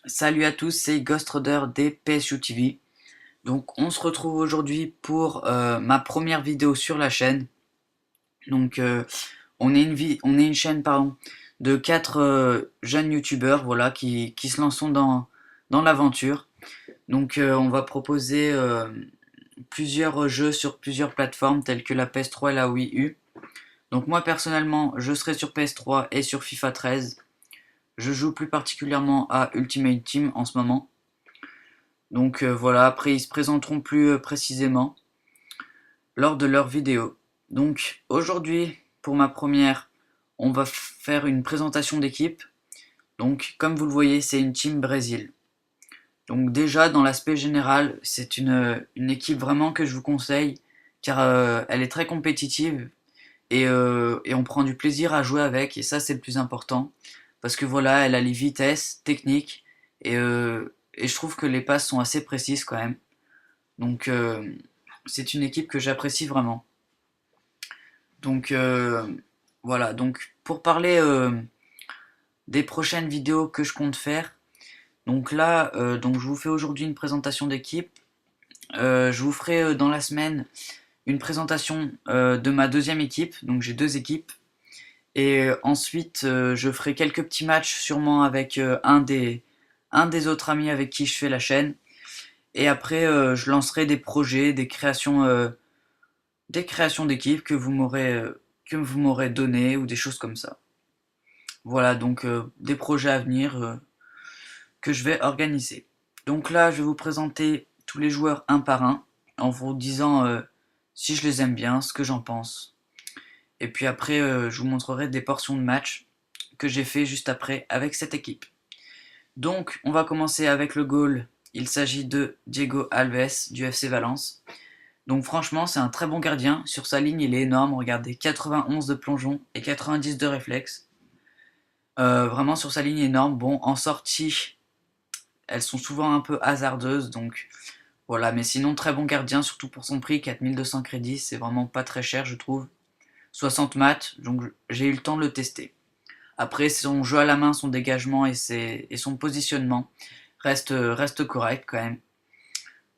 Salut à tous, c'est Ghostrider des PSU TV. Donc on se retrouve aujourd'hui pour ma première vidéo sur la chaîne. Donc on est une chaîne de 4 jeunes youtubeurs voilà, qui se lancent dans l'aventure. Donc on va proposer plusieurs jeux sur plusieurs plateformes telles que la PS3 et la Wii U. Donc moi personnellement je serai sur PS3 et sur FIFA 13. Je joue plus particulièrement à Ultimate Team en ce moment. Donc voilà, après ils se présenteront plus précisément lors de leur vidéo. Donc aujourd'hui, pour ma première, on va faire une présentation d'équipe. Donc comme vous le voyez, c'est une team Brésil. Donc déjà, dans l'aspect général, c'est une équipe vraiment que je vous conseille, car elle est très compétitive et on prend du plaisir à jouer avec, et ça c'est le plus important. Parce que voilà, elle a les vitesses techniques, et je trouve que les passes sont assez précises quand même. Donc c'est une équipe que j'apprécie vraiment. Donc voilà, donc pour parler des prochaines vidéos que je compte faire, donc là, donc je vous fais aujourd'hui une présentation d'équipe. Je vous ferai dans la semaine une présentation de ma deuxième équipe, donc j'ai deux équipes. Et ensuite, je ferai quelques petits matchs sûrement avec un des autres amis avec qui je fais la chaîne. Et après, je lancerai des projets, des créations d'équipes que vous m'aurez donné ou des choses comme ça. Voilà, donc des projets à venir que je vais organiser. Donc là, je vais vous présenter tous les joueurs un par un en vous disant si je les aime bien, ce que j'en pense. Et puis après, je vous montrerai des portions de match que j'ai fait juste après avec cette équipe. Donc, on va commencer avec le goal. Il s'agit de Diego Alves du FC Valence. Donc franchement, c'est un très bon gardien. Sur sa ligne, il est énorme. Regardez, 91 de plongeon et 90 de réflexe. Vraiment sur sa ligne énorme. Bon, en sortie, elles sont souvent un peu hasardeuses. Donc voilà, mais sinon, très bon gardien, surtout pour son prix. 4200 crédits, c'est vraiment pas très cher, je trouve. 60 matchs, donc j'ai eu le temps de le tester. Après, son jeu à la main, son dégagement et son positionnement reste correct quand même.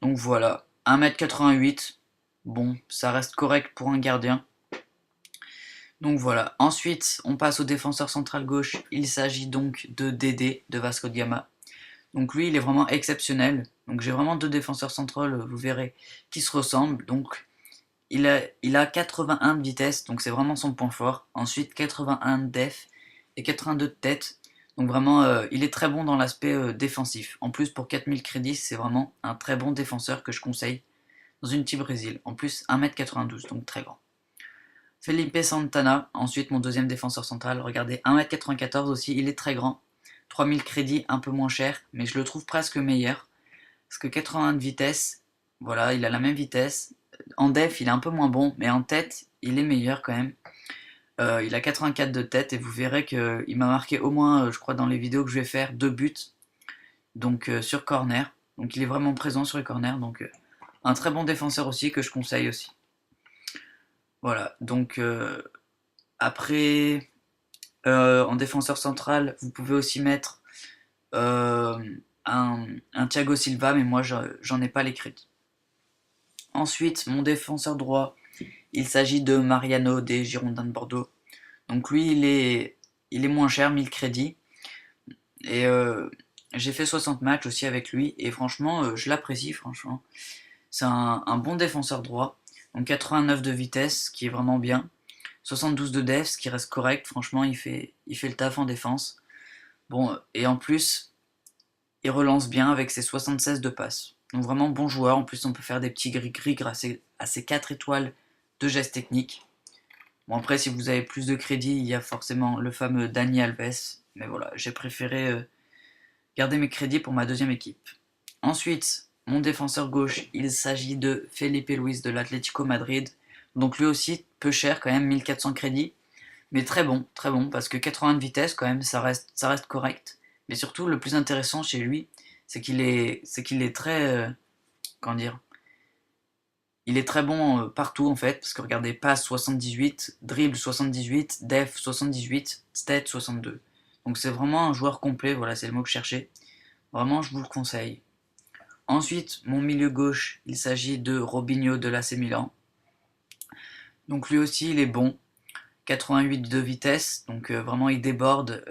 Donc voilà, 1m88, bon, ça reste correct pour un gardien. Donc voilà, ensuite on passe au défenseur central gauche, il s'agit donc de Dédé de Vasco de Gama. Donc lui il est vraiment exceptionnel, donc j'ai vraiment deux défenseurs centraux, vous verrez, qui se ressemblent. Donc il a 81 de vitesse, donc c'est vraiment son point fort. Ensuite 81 de def et 82 de tête. Donc vraiment, il est très bon dans l'aspect défensif. En plus, pour 4000 crédits, c'est vraiment un très bon défenseur que je conseille dans une team Brésil. En plus, 1m92, donc très grand. Felipe Santana, ensuite mon deuxième défenseur central. Regardez, 1m94 aussi, il est très grand. 3000 crédits, un peu moins cher, mais je le trouve presque meilleur. Parce que 81 de vitesse, voilà, il a la même vitesse. En def, il est un peu moins bon, mais en tête, il est meilleur quand même. Il a 84 de tête et vous verrez qu'il m'a marqué au moins, je crois, dans les vidéos que je vais faire, deux buts. Donc sur corner. Donc il est vraiment présent sur les corners. Donc un très bon défenseur aussi que je conseille aussi. Voilà. Donc après, en défenseur central, vous pouvez aussi mettre euh, un Thiago Silva, mais moi j'en ai pas les crédits. Ensuite, mon défenseur droit, il s'agit de Mariano des Girondins de Bordeaux. Donc lui, il est moins cher, 1000 crédits. Et j'ai fait 60 matchs aussi avec lui. Et franchement, je l'apprécie, franchement. C'est un bon défenseur droit. Donc 89 de vitesse, qui est vraiment bien. 72 de def, ce qui reste correct. Franchement, il fait le taf en défense. Bon, et en plus, il relance bien avec ses 76 de passe. Donc vraiment bon joueur. En plus, on peut faire des petits gris-gris grâce à ses 4 étoiles de gestes techniques. Bon, après, si vous avez plus de crédit, il y a forcément le fameux Dani Alves. Mais voilà, j'ai préféré garder mes crédits pour ma deuxième équipe. Ensuite, mon défenseur gauche, il s'agit de Felipe Luis de l'Atlético Madrid. Donc lui aussi, peu cher quand même, 1400 crédits. Mais très bon, parce que 80 de vitesse quand même, ça reste correct. Mais surtout, le plus intéressant chez lui, c'est qu'il est très, comment dire, il est très bon partout en fait, parce que regardez, passe 78, dribble 78, def 78, stat 62. Donc c'est vraiment un joueur complet, voilà, c'est le mot que je cherchais. Vraiment, je vous le conseille. Ensuite, mon milieu gauche, il s'agit de Robinho de l'AC Milan. Donc lui aussi, il est bon. 88 de vitesse, donc vraiment il déborde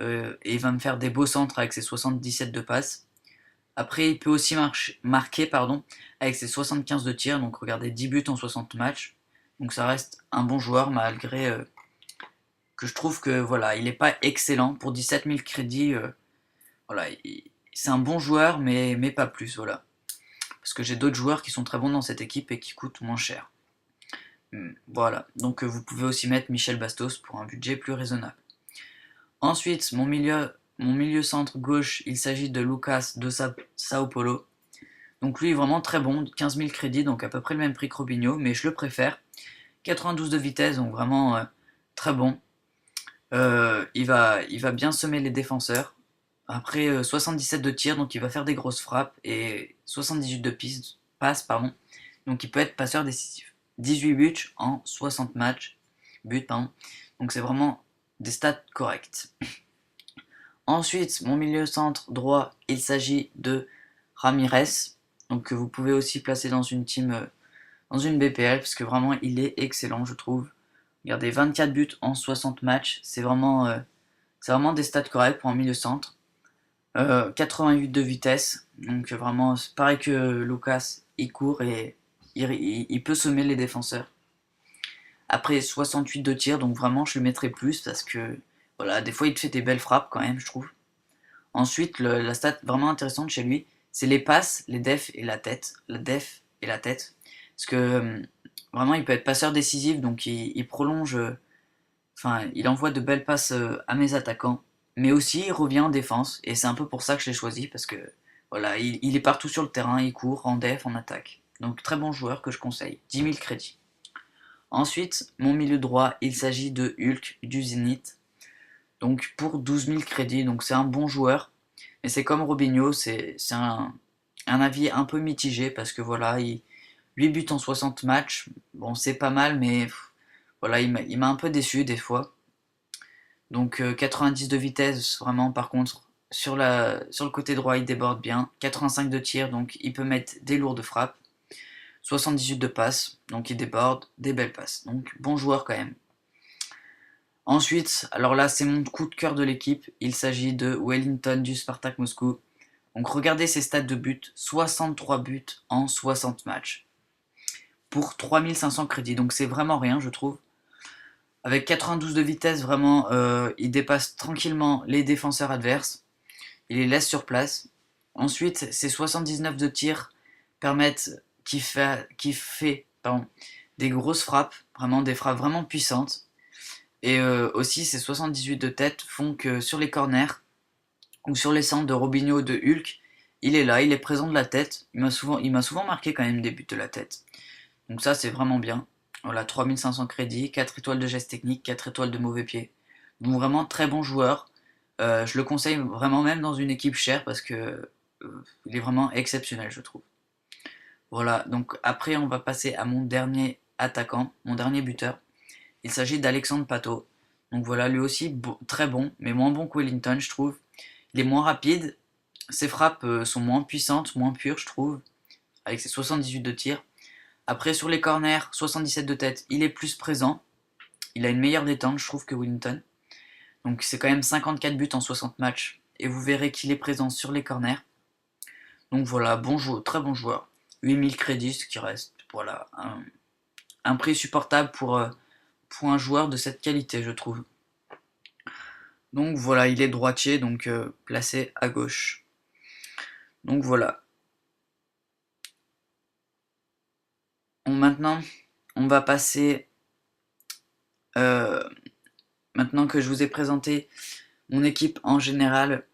et il va me faire des beaux centres avec ses 77 de passe. Après, il peut aussi marquer avec ses 75 de tir, donc regardez 10 buts en 60 matchs. Donc ça reste un bon joueur malgré que je trouve que voilà, il n'est pas excellent. Pour 17 000 crédits, voilà, c'est un bon joueur, mais pas plus, voilà. Parce que j'ai d'autres joueurs qui sont très bons dans cette équipe et qui coûtent moins cher. Voilà, donc vous pouvez aussi mettre Michel Bastos pour un budget plus raisonnable. Ensuite, mon milieu centre gauche, il s'agit de Lucas de Sao Paulo. Donc lui, vraiment très bon, 15 000 crédits, donc à peu près le même prix que Robinho, mais je le préfère. 92 de vitesse, donc vraiment très bon. Il va bien semer les défenseurs. Après 77 de tir, donc il va faire des grosses frappes, et 78 de passe, pardon. Donc il peut être passeur décisif. 18 buts en 60 matchs. Donc c'est vraiment des stats correctes. Ensuite, mon milieu centre droit, il s'agit de Ramirez. Donc que vous pouvez aussi placer dans une team, dans une BPL, parce que vraiment il est excellent, je trouve. Regardez, 24 buts en 60 matchs, c'est vraiment des stats corrects pour un milieu centre. 88 de vitesse, donc vraiment pareil que Lucas, il court et il peut semer les défenseurs. Après 68 de tir, donc vraiment je le mettrai plus parce que voilà, des fois il te fait des belles frappes quand même, je trouve. Ensuite, la stat vraiment intéressante chez lui, c'est les passes, les defs et la tête. La def et la tête. Parce que vraiment il peut être passeur décisif, donc il prolonge, enfin il envoie de belles passes à mes attaquants. Mais aussi il revient en défense, et c'est un peu pour ça que je l'ai choisi, parce que voilà, il est partout sur le terrain, il court en def, en attaque. Donc très bon joueur que je conseille, 10 000 crédits. Ensuite, mon milieu droit, il s'agit de Hulk du Zénith. Donc pour 12 000 crédits, donc c'est un bon joueur. Mais c'est comme Robinho, c'est un avis un peu mitigé parce que voilà, 8 buts en 60 matchs, bon c'est pas mal, mais voilà, il m'a un peu déçu des fois. Donc 90 de vitesse, vraiment par contre, sur le côté droit il déborde bien. 85 de tir, donc il peut mettre des lourdes frappes. 78 de passe, donc il déborde, des belles passes. Donc bon joueur quand même. Ensuite, alors là c'est mon coup de cœur de l'équipe, il s'agit de Wellington du Spartak Moscou. Donc regardez ses stats de but, 63 buts en 60 matchs. Pour 3500 crédits, donc c'est vraiment rien je trouve. Avec 92 de vitesse, vraiment, il dépasse tranquillement les défenseurs adverses. Il les laisse sur place. Ensuite, ses 79 de tir permettent des grosses frappes, vraiment des frappes vraiment puissantes. Et aussi, ses 78 de tête font que sur les corners ou sur les centres de Robinho ou de Hulk, il est là, il est présent de la tête. Il m'a souvent marqué quand même des buts de la tête. Donc ça, c'est vraiment bien. Voilà, 3500 crédits, 4 étoiles de geste technique, 4 étoiles de mauvais pied. Donc vraiment très bon joueur. Je le conseille vraiment même dans une équipe chère parce que il est vraiment exceptionnel, je trouve. Voilà, donc après on va passer à mon dernier attaquant, mon dernier buteur. Il s'agit d'Alexandre Pato. Donc voilà, lui aussi très bon, mais moins bon que Wellington, je trouve. Il est moins rapide, ses frappes sont moins puissantes, moins pures, je trouve, avec ses 78 de tir. Après, sur les corners, 77 de tête, il est plus présent. Il a une meilleure détente, je trouve, que Wellington. Donc c'est quand même 54 buts en 60 matchs. Et vous verrez qu'il est présent sur les corners. Donc voilà, bon joueur, très bon joueur. 8000 crédits, ce qui reste. Voilà, un prix supportable pour un joueur de cette qualité, je trouve. Donc voilà, il est droitier, donc placé à gauche. Donc voilà. Maintenant, on va passer... maintenant que je vous ai présenté mon équipe en général,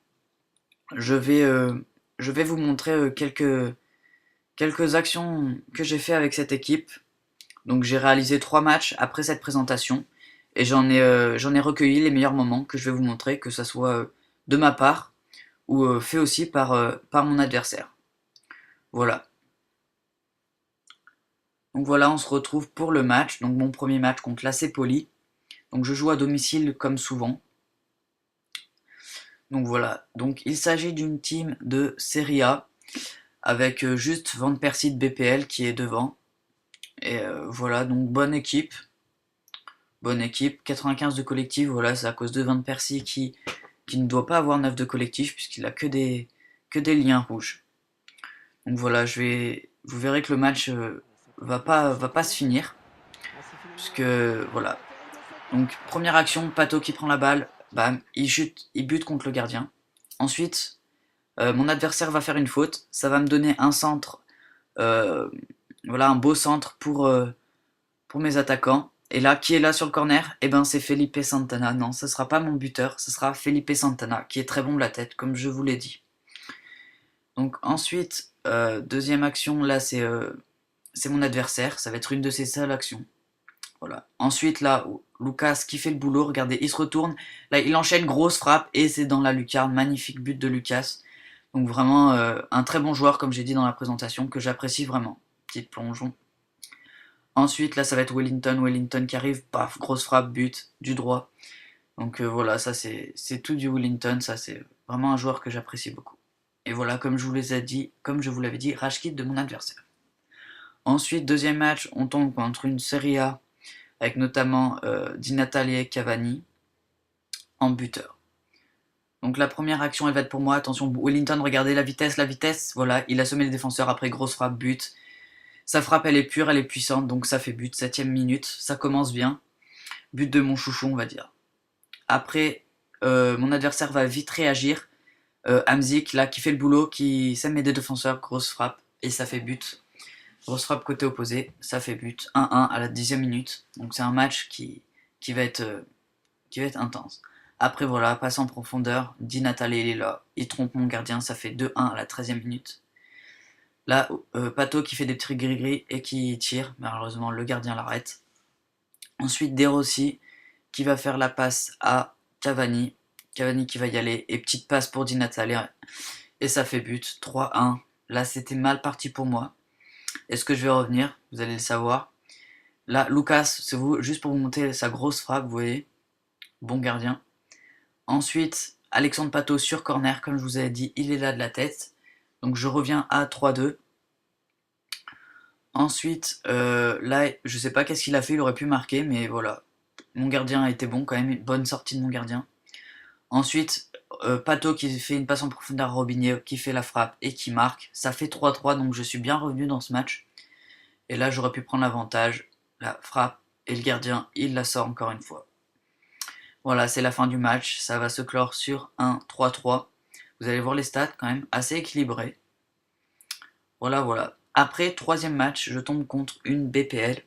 je vais vous montrer quelques actions que j'ai fait avec cette équipe. Donc j'ai réalisé 3 matchs après cette présentation et j'en ai recueilli les meilleurs moments que je vais vous montrer, que ça soit de ma part ou fait aussi par mon adversaire. Voilà. Donc voilà, on se retrouve pour le match. Donc mon premier match contre l'AC Poli. Donc je joue à domicile comme souvent. Donc voilà, donc il s'agit d'une team de Serie A, avec juste Van Persie de BPL qui est devant. Et voilà, donc bonne équipe, 95 de collectif, voilà, c'est à cause de Van Persie qui ne doit pas avoir 9 de collectif, puisqu'il a que des liens rouges. Donc voilà, vous verrez que le match va pas se finir, puisque voilà. Donc première action, Pato qui prend la balle, bam, il bute contre le gardien. Ensuite, mon adversaire va faire une faute, ça va me donner un centre, euh, voilà, un beau centre pour mes attaquants. Et là, qui est là sur le corner? Eh ben, c'est Felipe Santana. Non, ce sera pas mon buteur, ce sera Felipe Santana, qui est très bon de la tête, comme je vous l'ai dit. Donc ensuite, deuxième action, là, c'est mon adversaire, ça va être une de ses seules actions. Voilà. Ensuite, là, Lucas qui fait le boulot, regardez, il se retourne, là, il enchaîne, grosse frappe, et c'est dans la lucarne, magnifique but de Lucas. Donc vraiment, un très bon joueur, comme j'ai dit dans la présentation, que j'apprécie vraiment. Petite plongeon. Ensuite, là, ça va être Wellington qui arrive, paf, grosse frappe, but, du droit. Donc voilà, ça c'est tout du Wellington, ça c'est vraiment un joueur que j'apprécie beaucoup. Et voilà, comme je vous l'avais dit, rage kit de mon adversaire. Ensuite, deuxième match, on tombe contre une Serie A avec notamment Di Natale et Cavani en buteur. Donc la première action, elle va être pour moi. Attention, Wellington, regardez la vitesse. Voilà, il a semé les défenseurs après grosse frappe, but. Sa frappe, elle est pure, elle est puissante, donc ça fait but. 7ème minute, ça commence bien. But de mon chouchou, on va dire. Après, mon adversaire va vite réagir. Hamzik, là, qui fait le boulot, qui sème les deux défenseurs, grosse frappe, et ça fait but. Grosse frappe côté opposé, ça fait but. 1-1 à la 10ème minute. Donc c'est un match qui va être intense. Après voilà, passe en profondeur, Di Natale il est là, il trompe mon gardien, ça fait 2-1 à la 13ème minute. Là, Pato qui fait des petits gris-gris et qui tire, malheureusement le gardien l'arrête. Ensuite De Rossi qui va faire la passe à Cavani. Cavani qui va y aller, et petite passe pour Di Natale, et ça fait but, 3-1. Là c'était mal parti pour moi. Est-ce que je vais revenir? Vous allez le savoir. Là, Lucas, c'est vous, juste pour vous montrer sa grosse frappe, vous voyez. Bon gardien. Ensuite, Alexandre Pato sur corner, comme je vous avais dit, il est là de la tête. Donc je reviens à 3-2. Ensuite, là, je sais pas qu'est-ce qu'il a fait, il aurait pu marquer, mais voilà. Mon gardien a été bon quand même, une bonne sortie de mon gardien. Ensuite, Pato qui fait une passe en profondeur à Robinho, qui fait la frappe et qui marque. Ça fait 3-3, donc je suis bien revenu dans ce match. Et là, j'aurais pu prendre l'avantage. La frappe et le gardien, il la sort encore une fois. Voilà, c'est la fin du match. Ça va se clore sur un 3-3. Vous allez voir les stats quand même assez équilibrés. Voilà, voilà. Après, troisième match, je tombe contre une BPL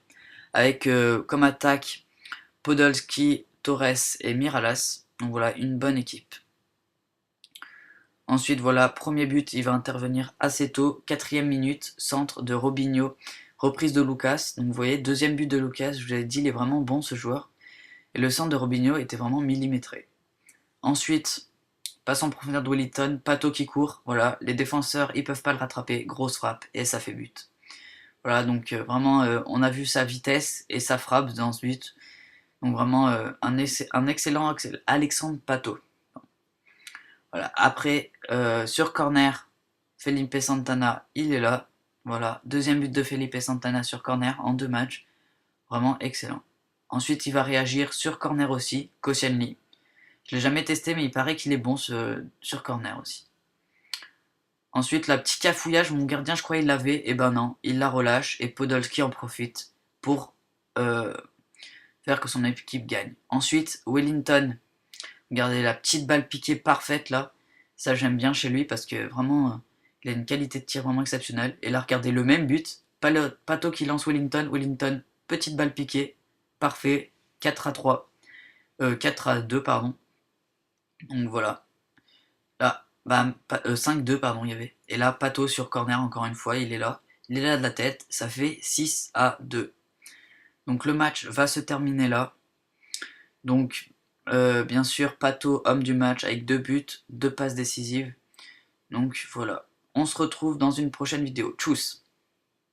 avec comme attaque Podolski, Torres et Miralas. Donc voilà, une bonne équipe. Ensuite, voilà, premier but, il va intervenir assez tôt. 4ème minute, centre de Robinho, reprise de Lucas. Donc vous voyez, deuxième but de Lucas, je vous avais dit, il est vraiment bon ce joueur. Et le centre de Robinho était vraiment millimétré. Ensuite, passe en profondeur de Wellington, Pato qui court, voilà, les défenseurs ils peuvent pas le rattraper, grosse frappe et ça fait but. Voilà, donc vraiment on a vu sa vitesse et sa frappe dans ce but. Donc vraiment un excellent Alexandre Pato. Voilà, après sur corner, Felipe Santana, il est là. Voilà, deuxième but de Felipe Santana sur corner en 2 matchs. Vraiment excellent. Ensuite, il va réagir sur corner aussi, Koscielny. Je l'ai jamais testé, mais il paraît qu'il est bon sur corner aussi. Ensuite, la petite cafouillage, mon gardien, je croyais il l'avait, et ben non, il la relâche, et Podolski en profite pour faire que son équipe gagne. Ensuite, Wellington, regardez la petite balle piquée parfaite là, ça j'aime bien chez lui parce que vraiment, il a une qualité de tir vraiment exceptionnelle. Et là, regardez le même but, Pato qui lance Wellington, petite balle piquée, parfait, 4-3, 4-2 pardon. Donc voilà. Là, bam, 5-2, pardon, il y avait. Et là, Pato sur corner, encore une fois, il est là. Il est là de la tête, ça fait 6-2. Donc le match va se terminer là. Donc, bien sûr, Pato, homme du match, avec 2 buts, 2 passes décisives. Donc voilà. On se retrouve dans une prochaine vidéo. Tchuss!